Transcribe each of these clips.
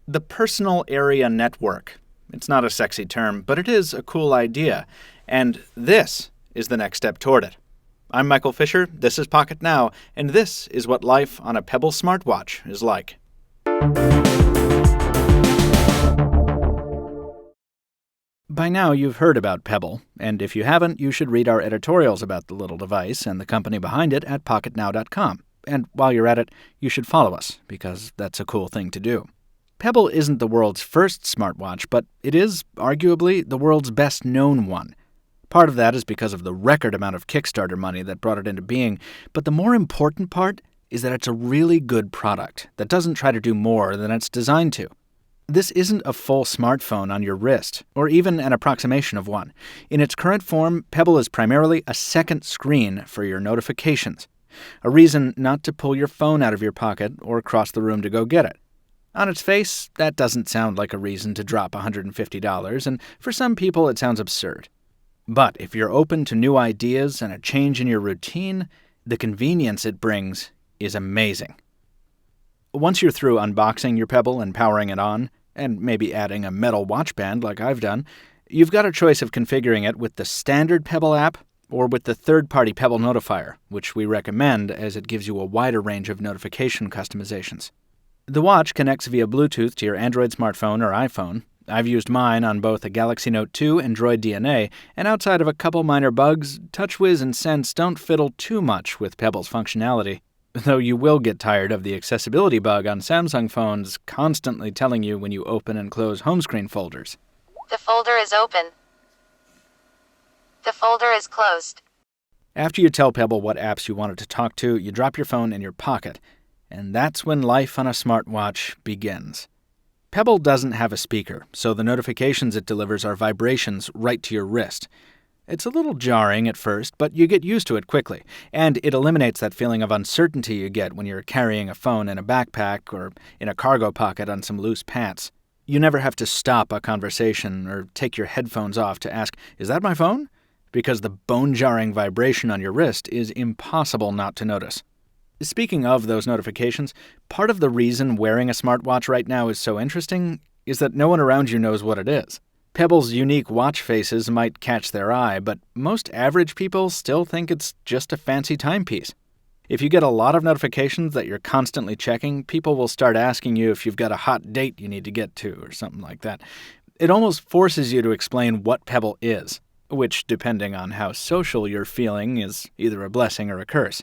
The personal area network. It's not a sexy term, but it is a cool idea, and this is the next step toward it. I'm Michael Fisher, this is Pocketnow, and this is what life on a Pebble smartwatch is like. By now you've heard about Pebble, and if you haven't, you should read our editorials about the little device and the company behind it at Pocketnow.com. And while you're at it, you should follow us, because that's a cool thing to do. Pebble isn't the world's first smartwatch, but it is, arguably, the world's best-known one. Part of that is because of the record amount of Kickstarter money that brought it into being, but the more important part is that it's a really good product that doesn't try to do more than it's designed to. This isn't a full smartphone on your wrist, or even an approximation of one. In its current form, Pebble is primarily a second screen for your notifications, a reason not to pull your phone out of your pocket or cross the room to go get it. On its face, that doesn't sound like a reason to drop $150, and for some people it sounds absurd. But if you're open to new ideas and a change in your routine, the convenience it brings is amazing. Once you're through unboxing your Pebble and powering it on, and maybe adding a metal watch band like I've done, you've got a choice of configuring it with the standard Pebble app or with the third-party Pebble notifier, which we recommend as it gives you a wider range of notification customizations. The watch connects via Bluetooth to your Android smartphone or iPhone. I've used mine on both a Galaxy Note 2 and Droid DNA, and outside of a couple minor bugs, TouchWiz and Sense don't fiddle too much with Pebble's functionality. Though you will get tired of the accessibility bug on Samsung phones constantly telling you when you open and close home screen folders. The folder is open. The folder is closed. After you tell Pebble what apps you want it to talk to, you drop your phone in your pocket. And that's when life on a smartwatch begins. Pebble doesn't have a speaker, so the notifications it delivers are vibrations right to your wrist. It's a little jarring at first, but you get used to it quickly, and it eliminates that feeling of uncertainty you get when you're carrying a phone in a backpack or in a cargo pocket on some loose pants. You never have to stop a conversation or take your headphones off to ask, "Is that my phone?" Because the bone-jarring vibration on your wrist is impossible not to notice. Speaking of those notifications, part of the reason wearing a smartwatch right now is so interesting is that no one around you knows what it is. Pebble's unique watch faces might catch their eye, but most average people still think it's just a fancy timepiece. If you get a lot of notifications that you're constantly checking, people will start asking you if you've got a hot date you need to get to or something like that. It almost forces you to explain what Pebble is, which, depending on how social you're feeling, is either a blessing or a curse.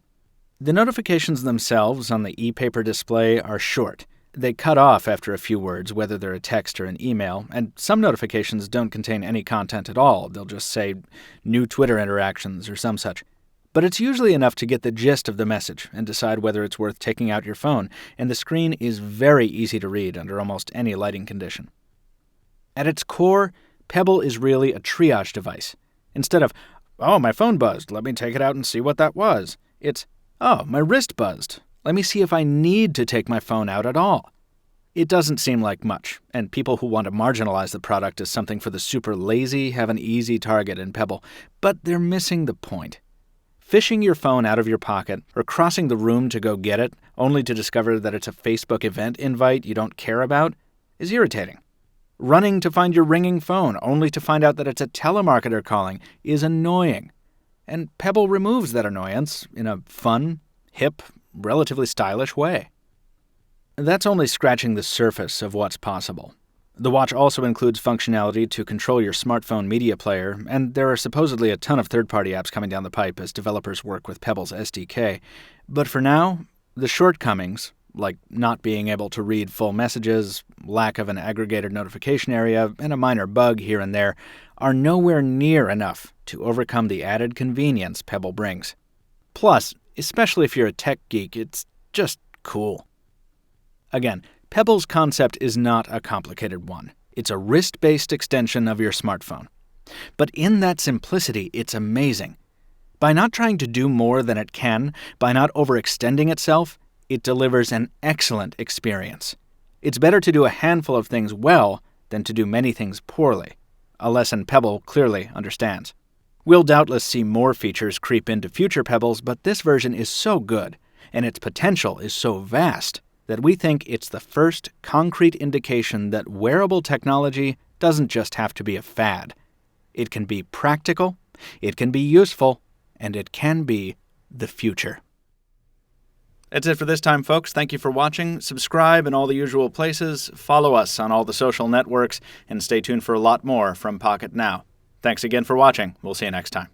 The notifications themselves on the e-paper display are short. They cut off after a few words, whether they're a text or an email, and some notifications don't contain any content at all. They'll just say, "new Twitter interactions" or some such. But it's usually enough to get the gist of the message and decide whether it's worth taking out your phone, and the screen is very easy to read under almost any lighting condition. At its core, Pebble is really a triage device. Instead of, "Oh, my phone buzzed, let me take it out and see what that was," it's, "Oh, my wrist buzzed. Let me see if I need to take my phone out at all." It doesn't seem like much, and people who want to marginalize the product as something for the super lazy have an easy target in Pebble, but they're missing the point. Fishing your phone out of your pocket or crossing the room to go get it, only to discover that it's a Facebook event invite you don't care about, is irritating. Running to find your ringing phone, only to find out that it's a telemarketer calling, is annoying. And Pebble removes that annoyance in a fun, hip, relatively stylish way. That's only scratching the surface of what's possible. The watch also includes functionality to control your smartphone media player, and there are supposedly a ton of third-party apps coming down the pipe as developers work with Pebble's SDK. But for now, the shortcomings, like not being able to read full messages, lack of an aggregated notification area, and a minor bug here and there, are nowhere near enough to overcome the added convenience Pebble brings. Plus, especially if you're a tech geek, it's just cool. Again, Pebble's concept is not a complicated one. It's a wrist-based extension of your smartphone. But in that simplicity, it's amazing. By not trying to do more than it can, by not overextending itself, it delivers an excellent experience. It's better to do a handful of things well than to do many things poorly, a lesson Pebble clearly understands. We'll doubtless see more features creep into future Pebbles, but this version is so good, and its potential is so vast, that we think it's the first concrete indication that wearable technology doesn't just have to be a fad. It can be practical, it can be useful, and it can be the future. That's it for this time, folks. Thank you for watching. Subscribe in all the usual places, follow us on all the social networks, and stay tuned for a lot more from Pocketnow. Thanks again for watching. We'll see you next time.